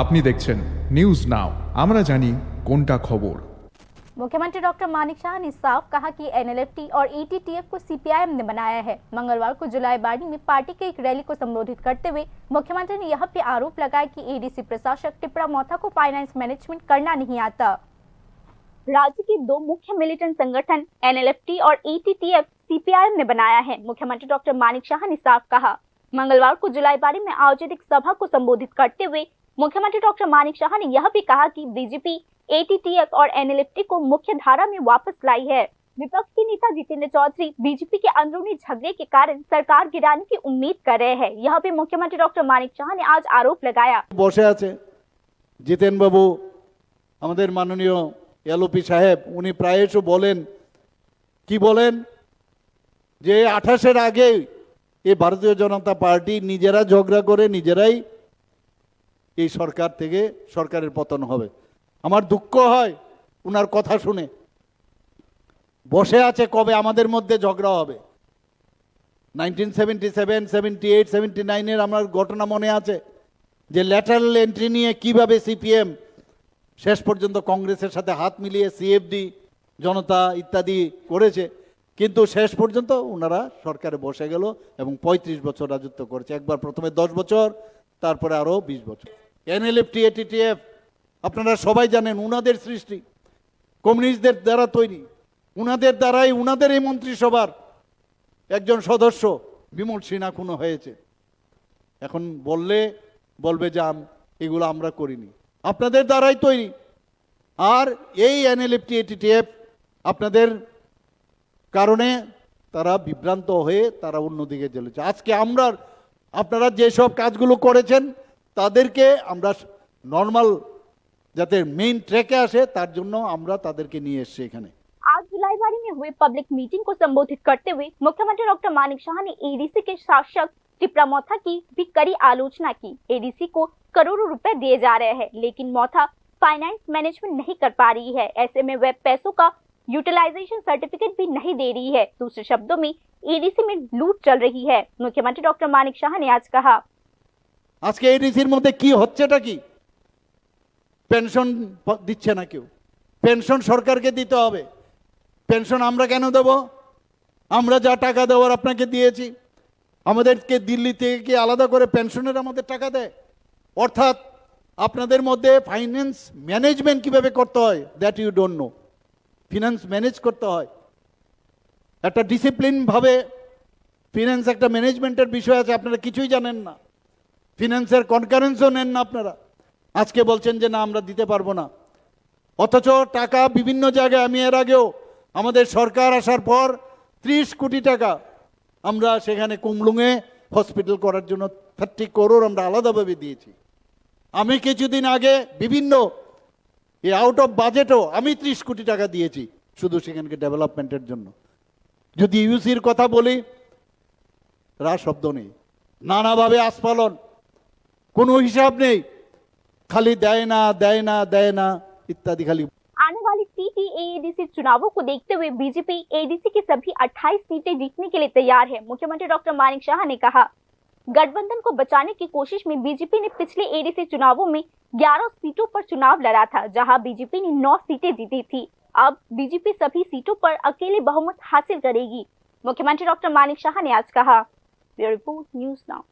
আপনি দেখছেন news now আমরা জানি কোনটা খবর। मुख्यमंत्री डॉक्टर मानिक शाह ने साफ कहा कि एनएलएफटी और एटीटीएफ को सीपीआईएम ने बनाया है। मंगलवार को जुलाईबाड़ी में पार्टी के एक रैली को संबोधित करते हुए मुख्यमंत्री ने यह भी आरोप लगाया कि एडीसी प्रशासक टिपरा मोथा को फाइनेंस मैनेजमेंट करना नहीं आता। राज्य के दो मुख्य मिलिटेंट संगठन एनएलएफटी और एटीटीएफ सीपीआईएम ने बनाया है। मुख्यमंत्री डॉक्टर मानिक शाह ने साफ कहा। मंगलवार को जुलाईबाड़ी में आयोजित एक सभा को संबोधित करते हुए मुख्यमंत्री डॉक्टर मानिक शाह ने यह भी कहा कि बीजेपी एटीटीएफ और एनएलएफटी को मुख्य धारा में वापस लाई है। विपक्ष के नेता जितेंद्र चौधरी बीजेपी के अंदरूनी झगड़े के कारण सरकार गिराने की उम्मीद कर रहे हैं। यह भी मुख्यमंत्री डॉक्टर मानिक शाह ने आज आरोप लगाया। বসে আছে জিতেন বাবু, আমাদের মাননীয় এলওপি সাহেব, উনি প্রায়শ বলেন, কি বলেন যে 28-এর আগে এই ভারতীয় জনতা পার্টি নিজেরা ঝগড়া করে নিজেরাই এই সরকার থেকে সরকারের পতন হবে। আমার দুঃখ হয় উনার কথা শুনে। বসে আছে কবে আমাদের মধ্যে ঝগড়া হবে। 1977, 78, 79-এর আমার ঘটনা মনে আছে যে ল্যাটারাল এন্ট্রি নিয়ে কিভাবে সিপিএম শেষ পর্যন্ত কংগ্রেসের সাথে হাত মিলিয়ে সিএফডি জনতা ইত্যাদি করেছে, কিন্তু শেষ পর্যন্ত ওনারা সরকারে বসে গেল এবং 35 বছর রাজত্ব করেছে। একবার প্রথমে 10 বছর, তারপরে আরো 20 বছর। এনএলএফটি এটিটিএফ আপনারা সবাই জানেন উনাদের সৃষ্টি, কমিউনিস্টদের দ্বারা তৈরি, উনাদের দ্বারাই উনাদের এই মন্ত্রিসভার একজন সদস্য বিমল সিনহা খুন হয়েছে। এখন বলবে যে এগুলো আমরা করিনি, আপনাদের দ্বারাই তৈরি। আর এই এনএলএফটি এটিটিএফ আপনাদের কারণে তারা বিভ্রান্ত হয়ে তারা অন্যদিকে চলেছে। আজকে আপনারা যেসব কাজগুলো করেছেন তাদেরকে আমরা নর্মাল যাতে মেইন ট্র্যাকে আসে তার জন্য আমরা তাদেরকে নিয়ে এসেছি এখানে। आज जुलाईबाड़ी में हुए पब्लिक मीटिंग को संबोधित करते हुए मुख्यमंत्री डॉक्टर मानिक शाह ने एडीसी के शासक टिपरा मोथा की भी कड़ी आलोचना की। एडीसी को करोड़ों रुपए दिए जा रहे हैं, लेकिन मोथा फाइनेंस मैनेजमेंट नहीं कर पा रही है। ऐसे में वह पैसों का यूटिलाइजेशन सर्टिफिकेट भी नहीं दे रही है। दूसरे शब्दों में एडीसी में लूट चल रही है। मुख्यमंत्री डॉक्टर मानिक शाह ने आज कहा, আজকে এডিসির মধ্যে কি হচ্ছেটা কি? পেনশন দিচ্ছে না কেউ। পেনশন সরকারকে দিতে হবে। পেনশন আমরা কেন দেব? আমরা যা টাকা দেওয়ার আপনাকে দিয়েছি। আমাদেরকে দিল্লি থেকে কি আলাদা করে পেনশনের আমাদের টাকা দেয়? অর্থাৎ আপনাদের মধ্যে ফাইন্যান্স ম্যানেজমেন্ট কিভাবে করতে হয় that you don't know. Finance manage করতে হয় একটা ডিসিপ্লিন ভাবে। ফিনান্স একটা ম্যানেজমেন্টের বিষয় আছে, আপনারা কিছুই জানেন না। ফিনান্সের কনকারেন্সও নেন না আপনারা। আজকে বলছেন যে না আমরা দিতে পারবো না, অথচ টাকা বিভিন্ন জায়গায়, আমি এর আগেও আমাদের সরকার আসার পর 30 কোটি টাকা আমরা সেখানে কুমলুঙে হসপিটাল করার জন্য 30 করোড় আমরা আলাদাভাবে দিয়েছি। আমি কিছুদিন আগে বিভিন্ন আউট অফ বাজেটও আমি 30 কোটি টাকা দিয়েছি শুধু সেখানকে ডেভেলপমেন্টের জন্য। যদি ইউসির কথা বলি, শব্দ নেই, নানাভাবে আস্ফালন, কোনো হিসাব নেই, খালি দেয় না ইত্যাদি খালি। आने वाली सीटीएडीसी चुनावों को देखते हुए बीजेपी एडीसी की सभी 28 सीटें जीतने के लिए तैयार है। मुख्यमंत्री डॉक्टर मानिक शाह ने कहा, गठबंधन को बचाने की कोशिश में बीजेपी ने पिछले एडीसी चुनावों में 11 सीटों पर चुनाव लड़ा था, जहां बीजेपी ने 9 सीटें जीती थी। अब बीजेपी सभी सीटों पर अकेले बहुमत हासिल करेगी। मुख्यमंत्री डॉक्टर मानिक शाह ने आज कहा। Bureau report, news now.